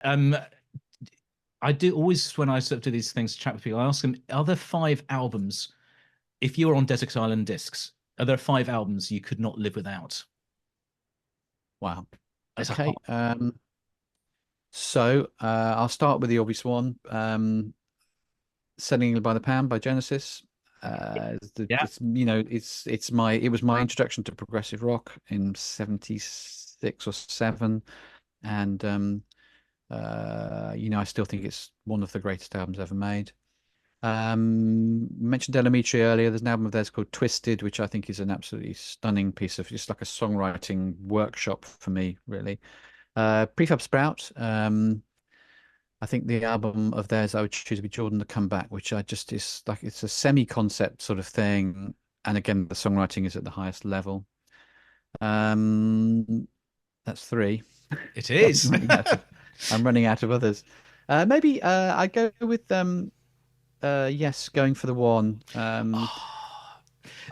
Um, I do always when I sort of do these things, chat with people, I ask them, are there five albums if you were on Desert Island Discs? Are there five albums you could not live without? Wow. It's a Okay. hard. I'll start with the obvious one. Setting by the Pound by Genesis. Yeah. It was my introduction to progressive rock in 76 or 7. And I still think it's one of the greatest albums ever made. Mentioned Delamitri earlier. There's an album of theirs called Twisted, which I think is an absolutely stunning piece of just like a songwriting workshop for me, really. Prefab Sprout. I think the album of theirs I would choose would be Jordan the Comeback, which I just is like it's a semi-concept sort of thing. And again, the songwriting is at the highest level. Um, that's three. It I'm is. running out of I'm running out of others. Maybe I go with yes, going for the one.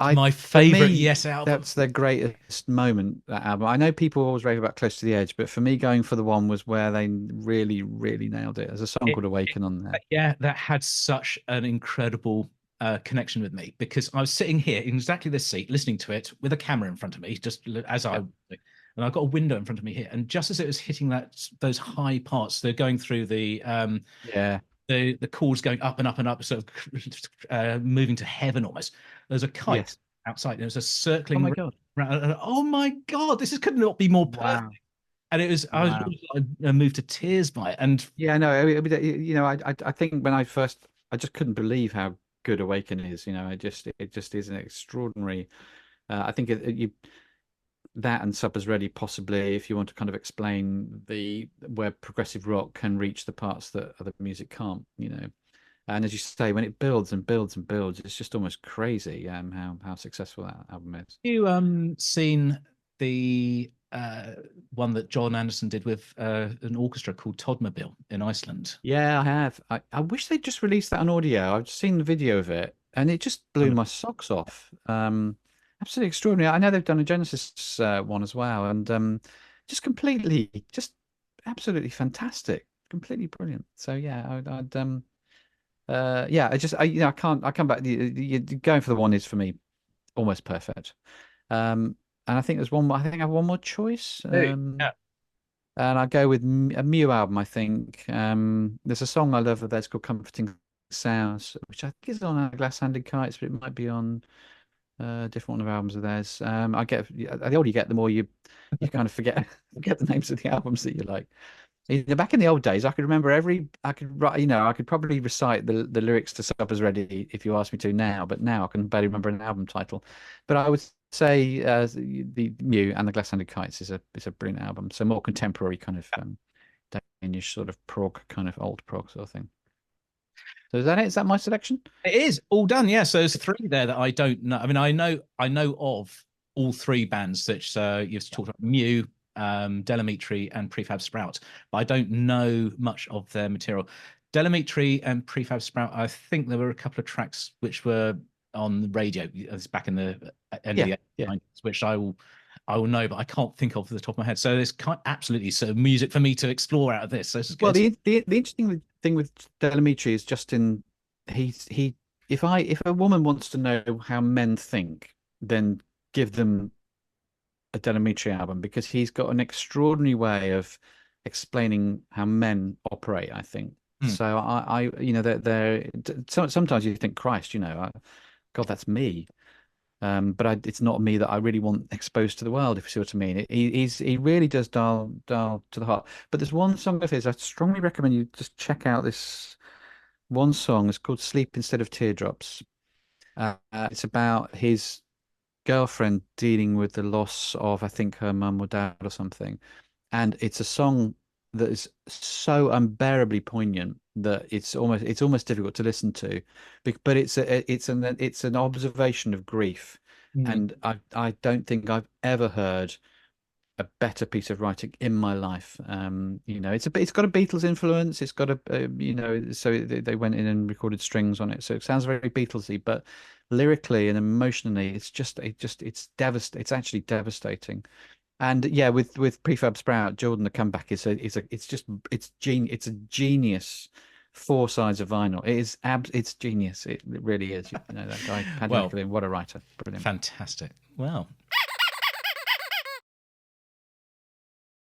My For favorite me, Yes album. that's their greatest moment, that album. I know people always rave about Close to the Edge, but for me, going for the one was where they really, really nailed it. There's a song It, called Awaken on there. yeah, that had such an incredible connection with me because I was sitting here in exactly this seat, listening to it with a camera in front of me, just as I, Yeah. and I've got a window in front of me here, and just as it was hitting those high parts, they're going through Yeah. the chords going up and up and up, sort of moving to heaven almost. There's a kite Yes. outside. There's a Oh circling my God. round. Oh my god, this could not be more perfect. Wow. And it was I was Wow. moved to tears by it. And Yeah, no, I think when I just couldn't believe how good Awaken is. It just is an extraordinary. I think that and Supper's Ready possibly, if you want to kind of explain the where progressive rock can reach the parts that other music can't. And as you say, when it builds and builds and builds, it's just almost crazy how successful that album is. you seen the one that John Anderson did with an orchestra called Todmobile in Iceland? Yeah, I have. I wish they'd just released that on audio. I've seen the video of it, and it just blew my socks off. Absolutely extraordinary. I know they've done a Genesis one as well, and just absolutely fantastic, completely brilliant. So yeah, yeah, I come back. Going for the one is for me almost perfect. And I think there's one more. I think I have one more choice. Hey. Yeah. And I go with a Mew album, I think. There's a song I love that's called Comforting Sounds, which I think is on Glass-Handed Kites, but it might be on a different one of albums of theirs. The older you get, the more you kind of forget the names of the albums that you like. Back in the old days, I could remember I could write, I could probably recite the lyrics to Supper's Ready if you asked me to now, but now I can barely remember an album title. But I would say the Mew and the Glass-Handed Kites is a brilliant album. So more contemporary kind of Danish sort of prog, kind of old prog sort of thing. So is that it? Is that my selection? It is all done. Yeah. So there's three there that I don't know. I mean, I know of all three bands that you've talked about: Mew, Delamitri, and Prefab Sprout, but I don't know much of their material. Delamitri and Prefab Sprout, I think there were a couple of tracks which were on the radio. It's back in the end of Yeah, the yeah. 90s, which I will know, but I can't think of the top of my head. So there's absolutely sort of music for me to explore out of this. So this is Well, good. the interesting thing with Delamitri is Justin. He if a woman wants to know how men think, then give them a Delamitri album because he's got an extraordinary way of explaining how men operate, I think. Hmm. So sometimes you think, Christ, God, that's me. But it's not me that I really want exposed to the world, if you see what I mean. He really does dial to the heart. But there's one song of his I strongly recommend you just check out. This one song. It's called "Sleep Instead of Teardrops." It's about his girlfriend dealing with the loss of, I think, her mum or dad or something. And it's a song that is so unbearably poignant that it's almost difficult to listen to. But it's an observation of grief. Hmm. And I don't think I've ever heard a better piece of writing in my life. It's got a Beatles influence. It's got so they went in and recorded strings on it. So it sounds very Beatlesy, but lyrically and emotionally, it's actually devastating. And yeah, with Prefab Sprout, Jordan the Comeback it's a genius. Four sides of vinyl. It's genius. It really is. You know, that guy Paddy Well, McAloon, what a writer, brilliant. fantastic. Well,